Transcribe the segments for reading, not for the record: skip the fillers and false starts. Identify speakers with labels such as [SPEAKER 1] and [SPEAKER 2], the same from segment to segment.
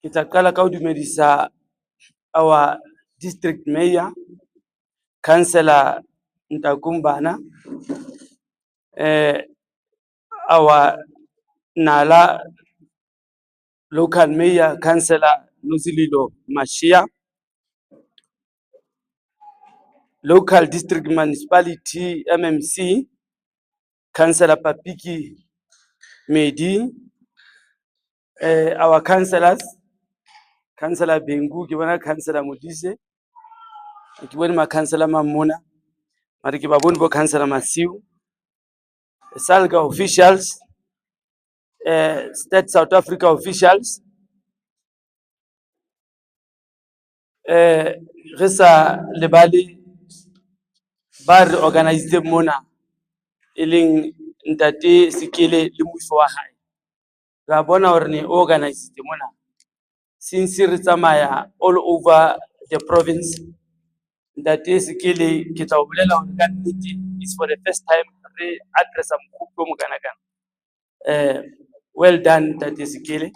[SPEAKER 1] Ke tla qala ka ho dumedisa our district mayor, councillor Ntakumbana, our Nala local mayor, councillor Nuzililo Mashia, local district municipality MMC, councillor Papiki Medi, our councillors, councillor Bengu, ke bona councillor Modise, ke bone ma councillor Mamona, mari ke ba bone bo councillor Masiu, SALGA officials, State South Africa officials, re sa lebale ba re organize mona e leng Ntate Sekele le moifo wa hae. Ra bona hore ne organize mona since re tsamaya all over the province. Ntate Sekele ke tla o bolela hore ka nnete is for the first time re addressa mokgwa mo kana kana. Well done Ntate Sekele.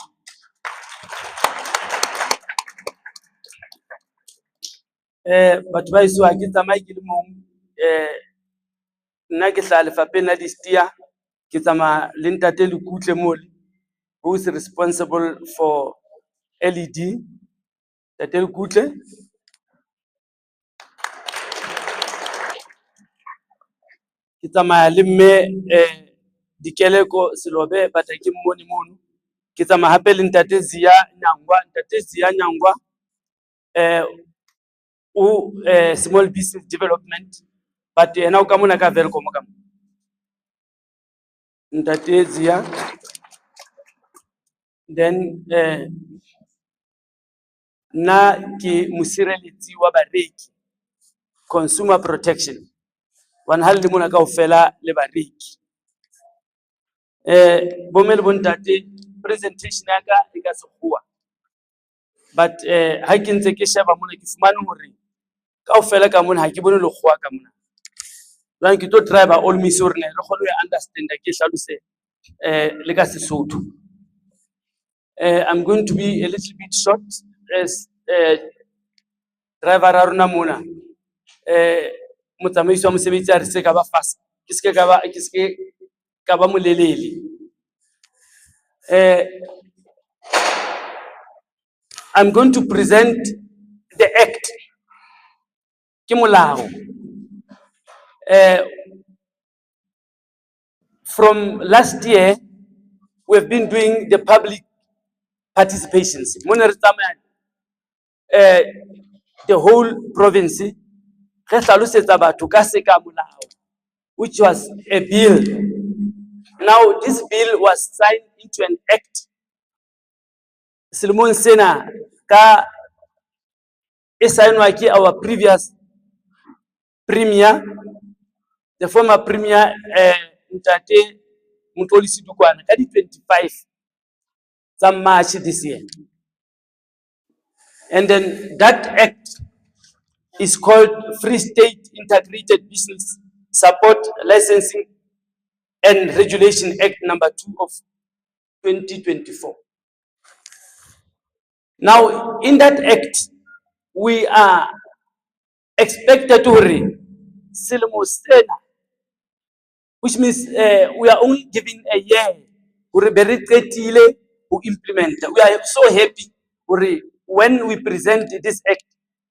[SPEAKER 1] Batho ba iso ha ke tsamaye ke le mong, nna ke hla lefapheng la distia, ke tsamaya le Ntate Lekutle mole, who is responsible for LED. Ntate Lekutle, ke tsamaya le mme Dikeleko Selobe Bataking mone mono, ke tsamaya hape le Ntate Zia Nyangwa. Ntate Zia Nyangwa small business development, but yena o ka mona ka Velcom ka mo. Ntate Zia, then na ke mosireletsi wa bareki, consumer protection, wan hal le mona kaofela le bareki. Bomme le bontate, presentation ya ka e ka sekgowa, but ha ke ntse ke sheba mona ke fumane hore kaofela ka mona ha ke bone lekgowa ka mona. Jwale ke tlo try ba all miss hore ne re kgone ho understand ke hlalose le ka Sesotho. I'm going to be a little bit short as driver ra rona mona motsamaisi wa mosebetsi a re se ka ba fast ke se ka ba molelele. I'm going to present the act ke molao. From last year we have been doing the public participations mona re tsamaya the whole province re hlalosetsa batho ka se ka molao, which was a bill. Now this bill was signed into an act selemong sena ka e signwa ke our previous premier, the former premier Ntate Mutolisi Dukwana ka di 25 tsa March this year. And then that act is called Free State Integrated Business Support Licensing and Regulation Act number 2 of 2024. Now, in that act, we are expected to selemo sena, which means we are only given a year to implement. We are so happy when we present this act,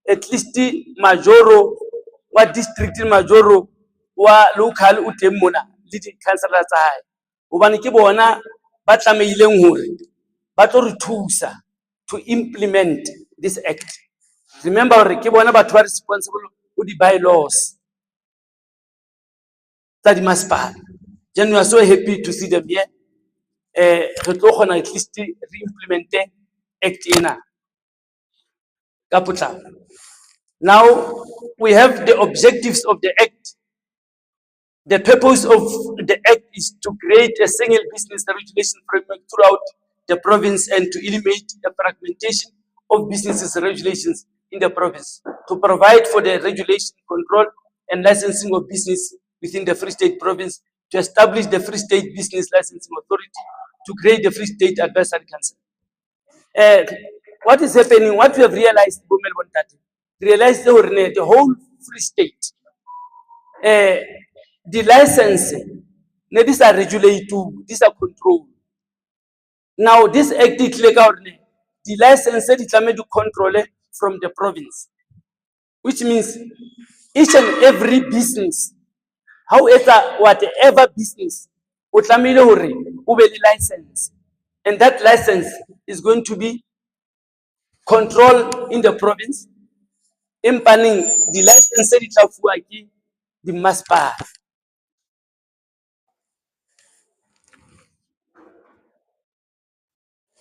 [SPEAKER 1] at least majoro wa district majoro wa local utemona le di councillor tsa hae hobane ke bona ba tlameileng hore ba tlo re thusa to implement this act. Remember hore ke bona batho ba responsible for the bylaws tsa di masipala. Then we are so happy to see them here. Re tlo khona at least re-implement act ena ka potlako. Now we have the objectives of the act. The purpose of the act is to create a single business regulation framework throughout the province and to eliminate the fragmentation of businesses regulations in the province, to provide for the regulation, control and licensing of business within the Free State province, to establish the Free State Business Licensing Authority, to create the Free State Advisory Council. what is happening, what we have realized, realized the whole Free State, the license, these are regulated, these are controlled. Now, this act, the license is to control from the province, which means each and every business, however, whatever business, license, and that license is going to be controlled in the province. Impanning the license the mass power.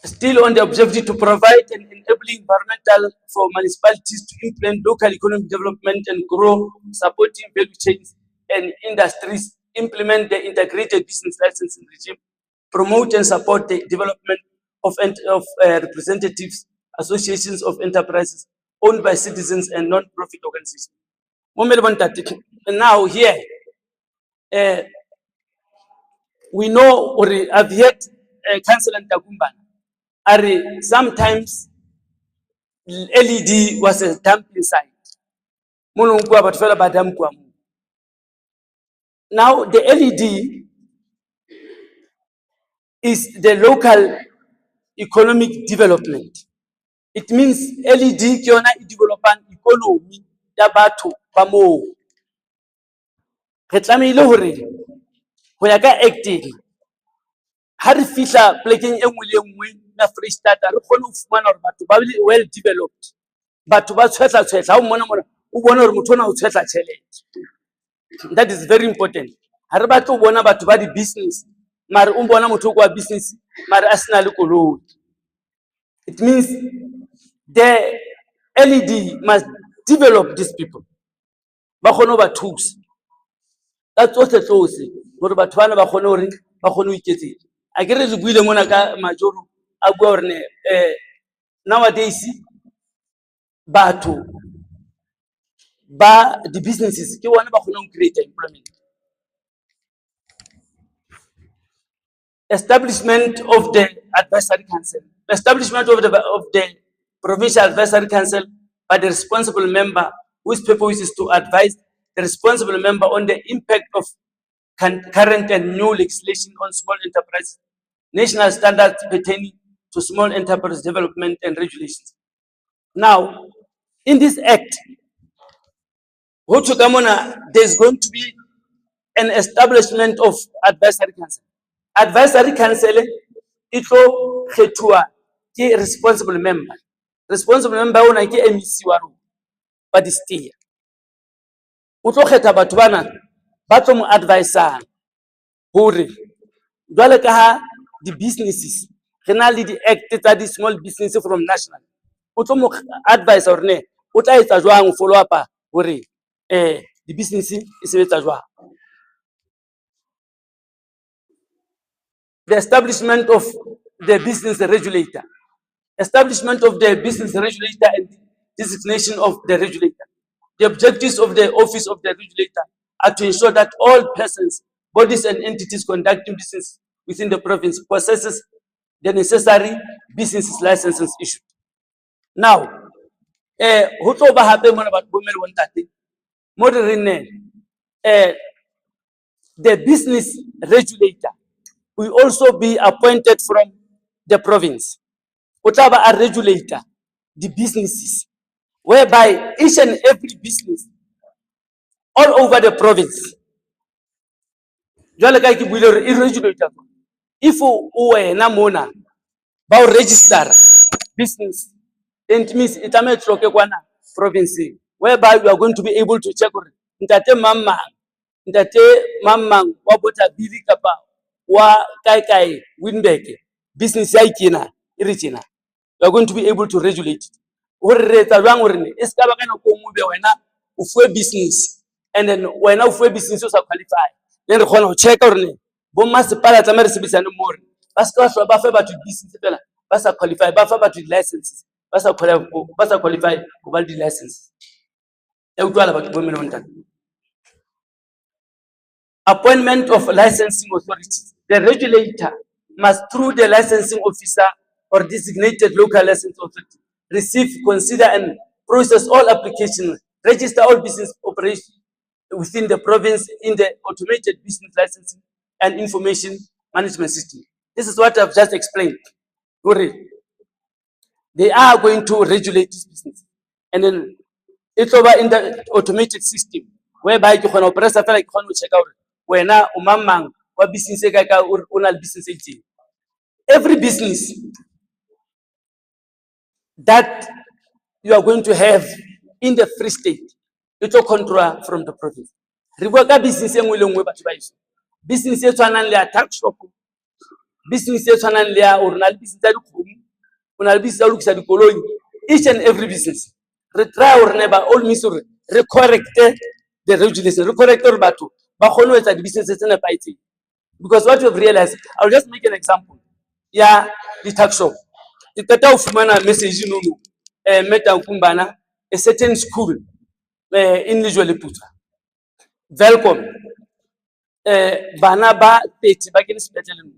[SPEAKER 1] Still on the objective to provide an enabling environmental for municipalities to implement local economic development and grow, supporting value chains and industries, implement the integrated business licensing regime, promote and support the development of representatives, associations of enterprises owned by citizens and non-profit organizations. Now here, we know, or I've heard Councillor Ntakumba, sometimes LED was a dumping site. Now the LED is the local economic development. It means LED kiona development economy ya batho ba mo. Re tlamehile hore ho ya ka acting ha re fihla plekeng e nngwe le nngwe na Free State re kgone ho fumana hore batho ba well developed, batho ba tshwetla ha o mona o bona hore motho ona o tshwetla tjhelete. That is very important. Ha re batla o bona batho ba di business mara o bona motho kwa business mara a sena le koloi. It means the LED must develop these people. Ba kgone ba thusa ka tsohle hore batho bana ba kgone hore ba kgone ho iketsetsa. A ke re buile mona ka majoro a bua hore nowadays batho ba the businesses ke bona ba kgone ho create employment. Establishment of the advisory council, establishment of the provincial advisory council by the responsible member whose purpose is to advise the responsible member on the impact of current and new legislation on small enterprise, national standards pertaining to small enterprise development and regulations. Now, in this act, there's going to be an establishment of advisory council. Advisory council, it will get a responsible member. Responsible member ona ke MEC wa rona ba di steer. O tlo kgetha batho bana ba tlo mo advisor hore jwale ka ha di businesses re na le di act tsa di small business from national. O tlo mo advise hore ne o tla etsa jwang follow up hore di business e sebetsa jwang. The establishment of the business regulator. Establishment of the business regulator and designation of the regulator. The objectives of the office of the regulator are to ensure that all persons, bodies and entities conducting business within the province possesses the necessary business licenses issued. Now, the business regulator will also be appointed from the province. Whatever a regulator, the businesses, whereby each and every business all over the province, if you na mona ba register business, it means it province, whereby you are going to be able to check ntate mamang wa Bothaville kapa wa kai Windberg business ya ikena irigina. You are going to be able to regulate it. Business and then when you business you qualify. Then you check more. Business qualify licenses. Qualify the license. Appointment of licensing authorities. The regulator must, through the licensing officer or designated local licensing authority, receive, consider, and process all applications, register all business operations within the province in the automated business licensing and information management system. This is what I've just explained. They are going to regulate this business. And then it's over in the automated system, whereby you can operate like you check out when umamang what business business. Every business that you are going to have in the Free State, it will control from the province. Riboka business business a tax shop, business business each and every business. Retry or never all missouri, recorrect the regulation, recorrect or battle, but the businesses in a party. Because what you've realized, I'll just make an example. Yeah, the tax shop. The Tata of Mana message, Meta Kumbana, a certain school in Lejweleputswa. Welcome. Banaba Peti Bagin Spetelum.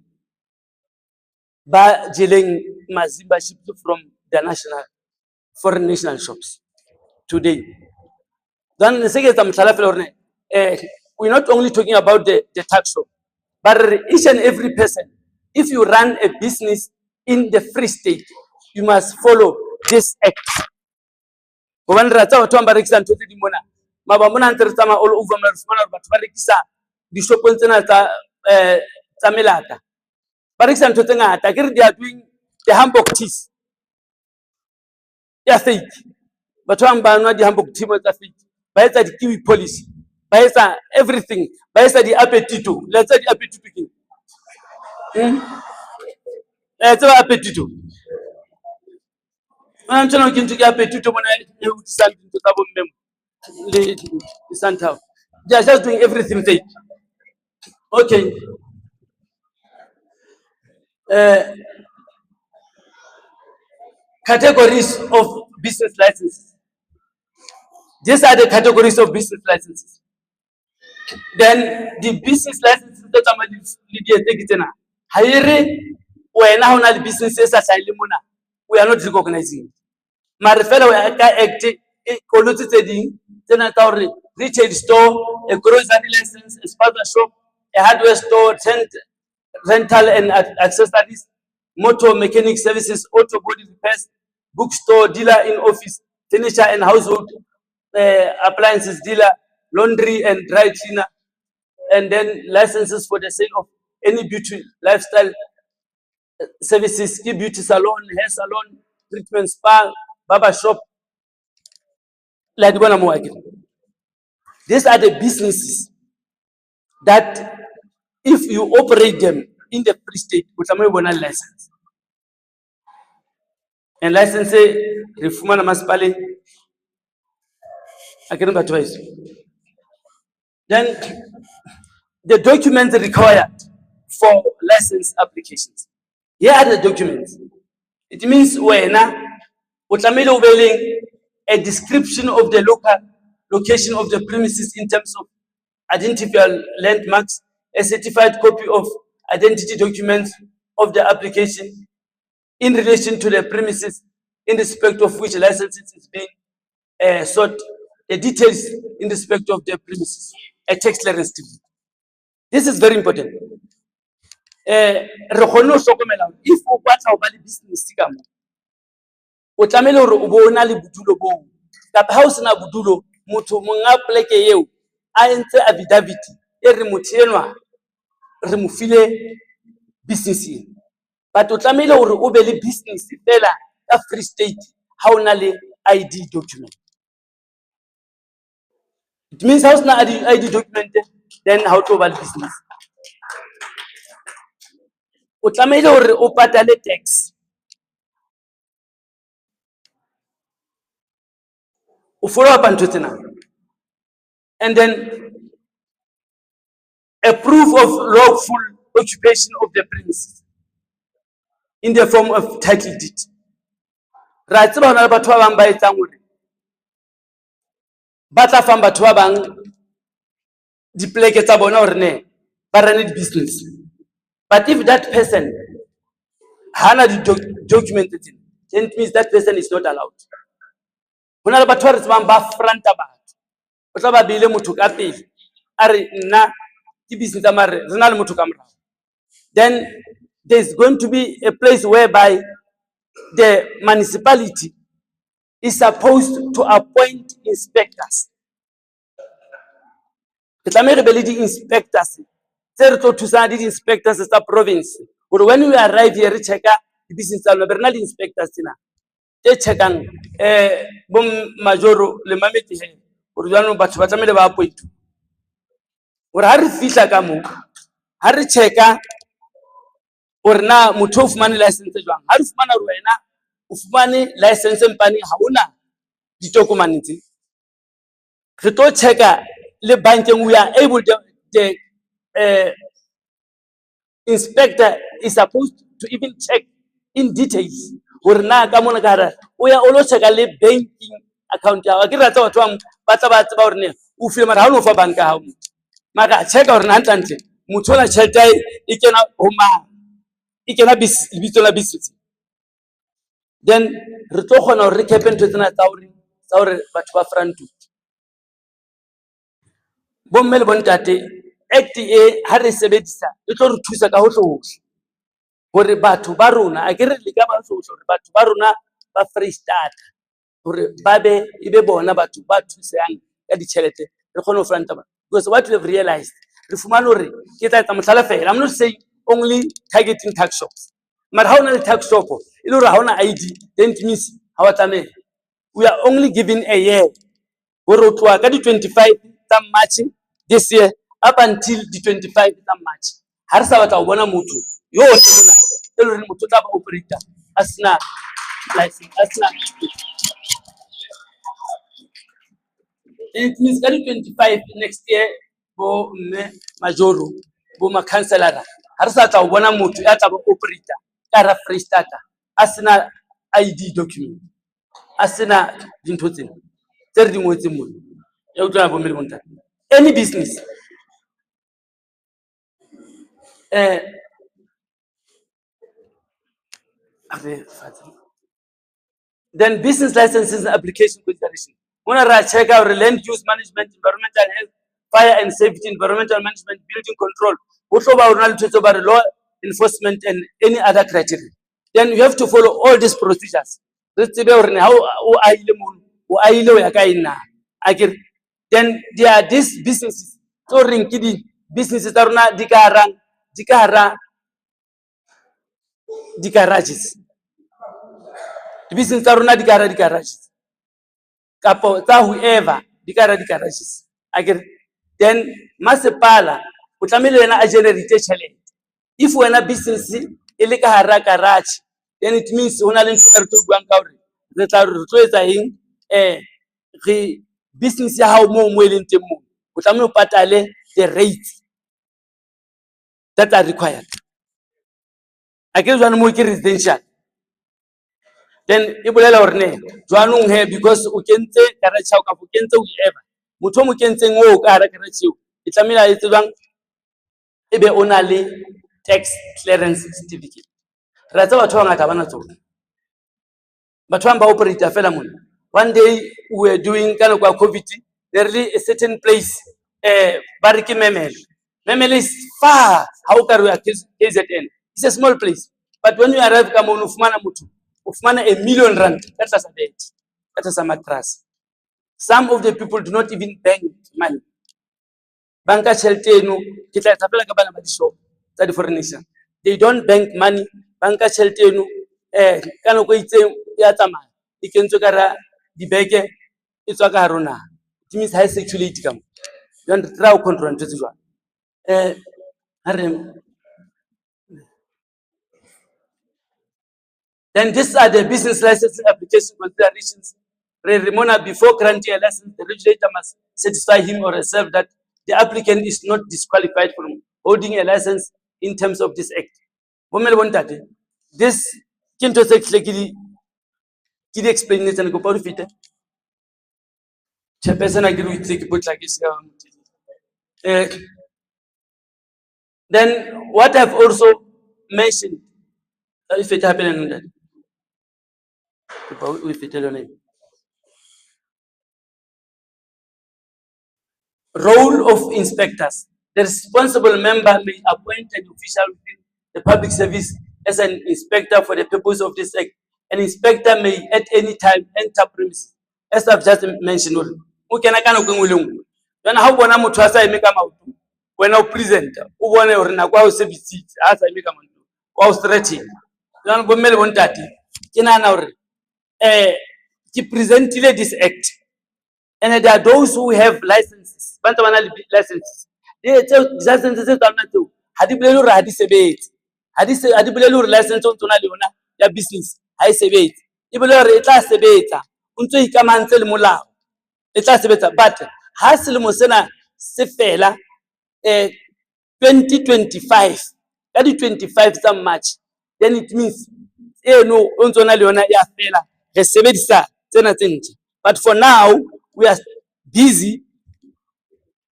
[SPEAKER 1] Ba Jiling Maziba shipped from the national foreign national shops today. Then the second time, we're not only talking about the tax shop, but each and every person, if you run a business in the Free State, you must follow this act. All over the shop they are doing the Hamburg teas. Yeah, fake. But one by the Hamburg tea was fake. By the Kiwi policy. By everything. By the appetito. Let's say the appetito. Let's say appetito. I'm trying to get appetito when I send to double member. Santa. They are just doing everything fake. Okay. Categories of business licenses. These are the categories of business licenses. Then the business licenses that somebody taking higher when now the businesses are we are not recognizing. Marifela we are acting retail store, a grocery license, a sponsor shop, a hardware store, tent, rental and accessories, motor mechanic services, auto body repairs, bookstore, dealer in office, furniture and household appliances dealer, laundry and dry cleaner, and then licenses for the sale of any beauty lifestyle services, beauty salon, hair salon, treatment spa, barber shop. These are the businesses that if you operate them in the Free State, with a license. And license Refuma Municipality, I can advise. Then the documents required for license applications. Here are the documents. It means when a description of the local location of the premises in terms of identifiable landmarks, a certified copy of identity documents of the application in relation to the premises in respect of which licenses is being sought, the details in respect of the premises, a tax clearance certificate. This is very important. If you want to business, o tlamele hore o bona le bodulo bo kapa ha o sena bodulo motho monga pleke eo a entse affidavit e re motho enwa re mo file business but o tlamele hore o be le business fela ka Free State ha o na le ID document. It means ha o sena ID document then how to ba business o tlamele hore o patale tax. Follow up and then a proof of lawful occupation of the premises in the form of title deed. Right, so na batho ba bang ba etsang hore ba tla fang batho ba bang dipleke tsa bona hore ne ba run the business. But if that person hana the document then it means that person is not allowed. Hona le batho ba re tsebang ba front-a batho. O tla ba beile motho ka pele. A re nna ke business tsa mare re na le motho ka morao. Then there's going to be a place whereby the municipality is supposed to appoint inspectors. Ke tlameha re be le di-inspectors tse re tlo thusana di inspectors tsa province gore when we arrive here re checka di-business tsa lona be re na di-inspectors tsena tse checkang bo majoro le mameti he gore jaanong batho ba tlamehile ba appoint gore ha re fihla ka moo ha re checka gore na motho o fumane license jwang ha re fumana gore wena o fumane license mpane ha ona ditokomane tse re tlo checka le bankeng. We are able to the inspector is supposed to even check in details gore na ka mona ka hara o ya o lo checka le banking account ya ke ratsa batho ba tla ba tseba gore ne o file mara ha o no fa banka ha o maka checka gore na ntle motho ona tšhelete e kena ho mang e kena lebitso la business. Then re tlo kgona gore re kepe ntho tsena tsa gore batho ba front bomme le bontate act e ha re sebedisa e tlo re thusa ka hohle gore batho ba rona a ke re le ka ba hohle gore batho ba rona ba Freestata gore ba be e be bona batho ba thusang ka ditšhelete re kgone ho front ba because what we have realized re fumana hore ke tla etsa mohlala fela. I'm not saying only targeting tax shops, mara ha ona le tax shop e le hore ha ona ID then it means ha wa tlameha. We are only given a year gore o tloa ka di 25 tsa March this year up until the 25 tsa March ha re sa batla go bona motho yo o tshela e le hore motho tla ba operator a sena license a sena. It means ka di 25 next year bo mme majoro bo ma councilor ha re sa tla go bona motho ya tla ba operator ka ra Freestata a sena ID document a sena dintho tsena tse re di ngwetseng mona ya utlwana bo mme le bontate. Any business then business licenses and application consideration. When I check out land use management, environmental health, fire and safety, environmental management, building control, also about law enforcement and any other criteria. Then you have to follow all these procedures. Then there are these businesses. So businesses are not the garages. The business are not the garages. Kapo tsa whoever di garages. Then masepala o tlamehile wena a generate tšhelete. If wena business e le ka hara garage then it means hona le ntho re tlo buang ka hore re tla re tlo etsa eng re business ya hao mo e leng teng mo o tlamehile o patale the rates that are required. Jwanong mo ke residential then e bolela hore ne jwanong he because o kentse garage ya ka o kentse whoever motho mo kentseng o ka hara garage eo e tlamehile a etse jwang e be ona le tax clearance certificate. Ra tsa batho ba ngata bana tsona batho ba operator fela mona. One day we were doing kind of COVID there is a certain place ba re ke Memel is far how can we KZN. It's a small place but when you arrive ka mona ufumana motho ufumana R1 million that's a bed that's a mattress. Some of the people do not even bank money. Banka tšhelete eno ke tla etsa fela ka bana ba di-shop tsa di-furniture they don't bank money. Banka tšhelete eno ka nako e itseng ya tsamaya e kentswe ka ra dibeke e tswa ka hare ho naha. It means ha e circulate ka mo then re try ho control ntho tse jwang then these are the business license application considerations. Remona before granting a license the regulator must satisfy him or herself that the applicant is not disqualified from holding a license in terms of this act. Bomme le bontate this ke ntho tse ke di explain tsa ne go pa fete chairperson a ke re itse ke potlakise then what I've also mentioned if it happened We fetele yone. Role of inspectors. The responsible member may appoint an official within the public service as an inspector for the purpose of this act. An inspector may at any time enter premises, as I've just mentioned. O kena ka nako engwe le engwe. Jana ha o bona motho a sa eme ka maoto, wena o presenter, o bone hore nako ya o sebetsitse, a sa eme ka maoto, wa o threaten. Jana bo mme le bontate, ke nahana hore ke presentile this act. And there are those who have licenses. Bantu bana le licenses. Licenses tse tsana tseo ha di bolele hore ha di sebetse. Ha di bolele hore license o ntona le yona ya business ha e sebetse. E bolele hore e tla sebetsa o ntse ikamahantse le molao. E tla sebetsa, but ha selemo sena se fela 2025 ka di 25 tsa March, then it means no o ntona le yona ya fela re sebedisa tsena tse ntse. But for now we are busy.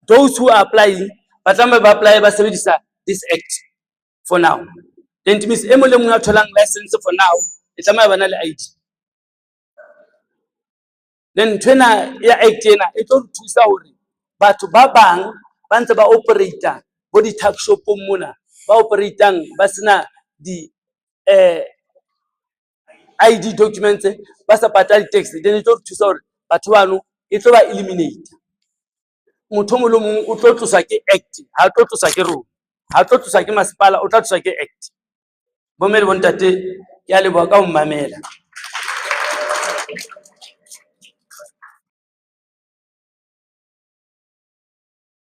[SPEAKER 1] Those who are applying, but some have applied this act for now. Then it means emo le mong a tholang license for now, e tsamaya bana le ID. Then twena ya act ena e tlo thusa hore batho ba bang ba ntse ba operator bo di tuck shop mona, ba operatang ba sena di ID documents, ba sa patali tax. Then e tlo thusa hore batho bano e tlo ba eliminate. Motho mo le mong o tlo tloswa ke act, ha tlo tloswa ke rona, ha tlo tloswa ke masepala, o tla tloswa ke act. Bo mme le bontate ke a leboha ka ho mmamela.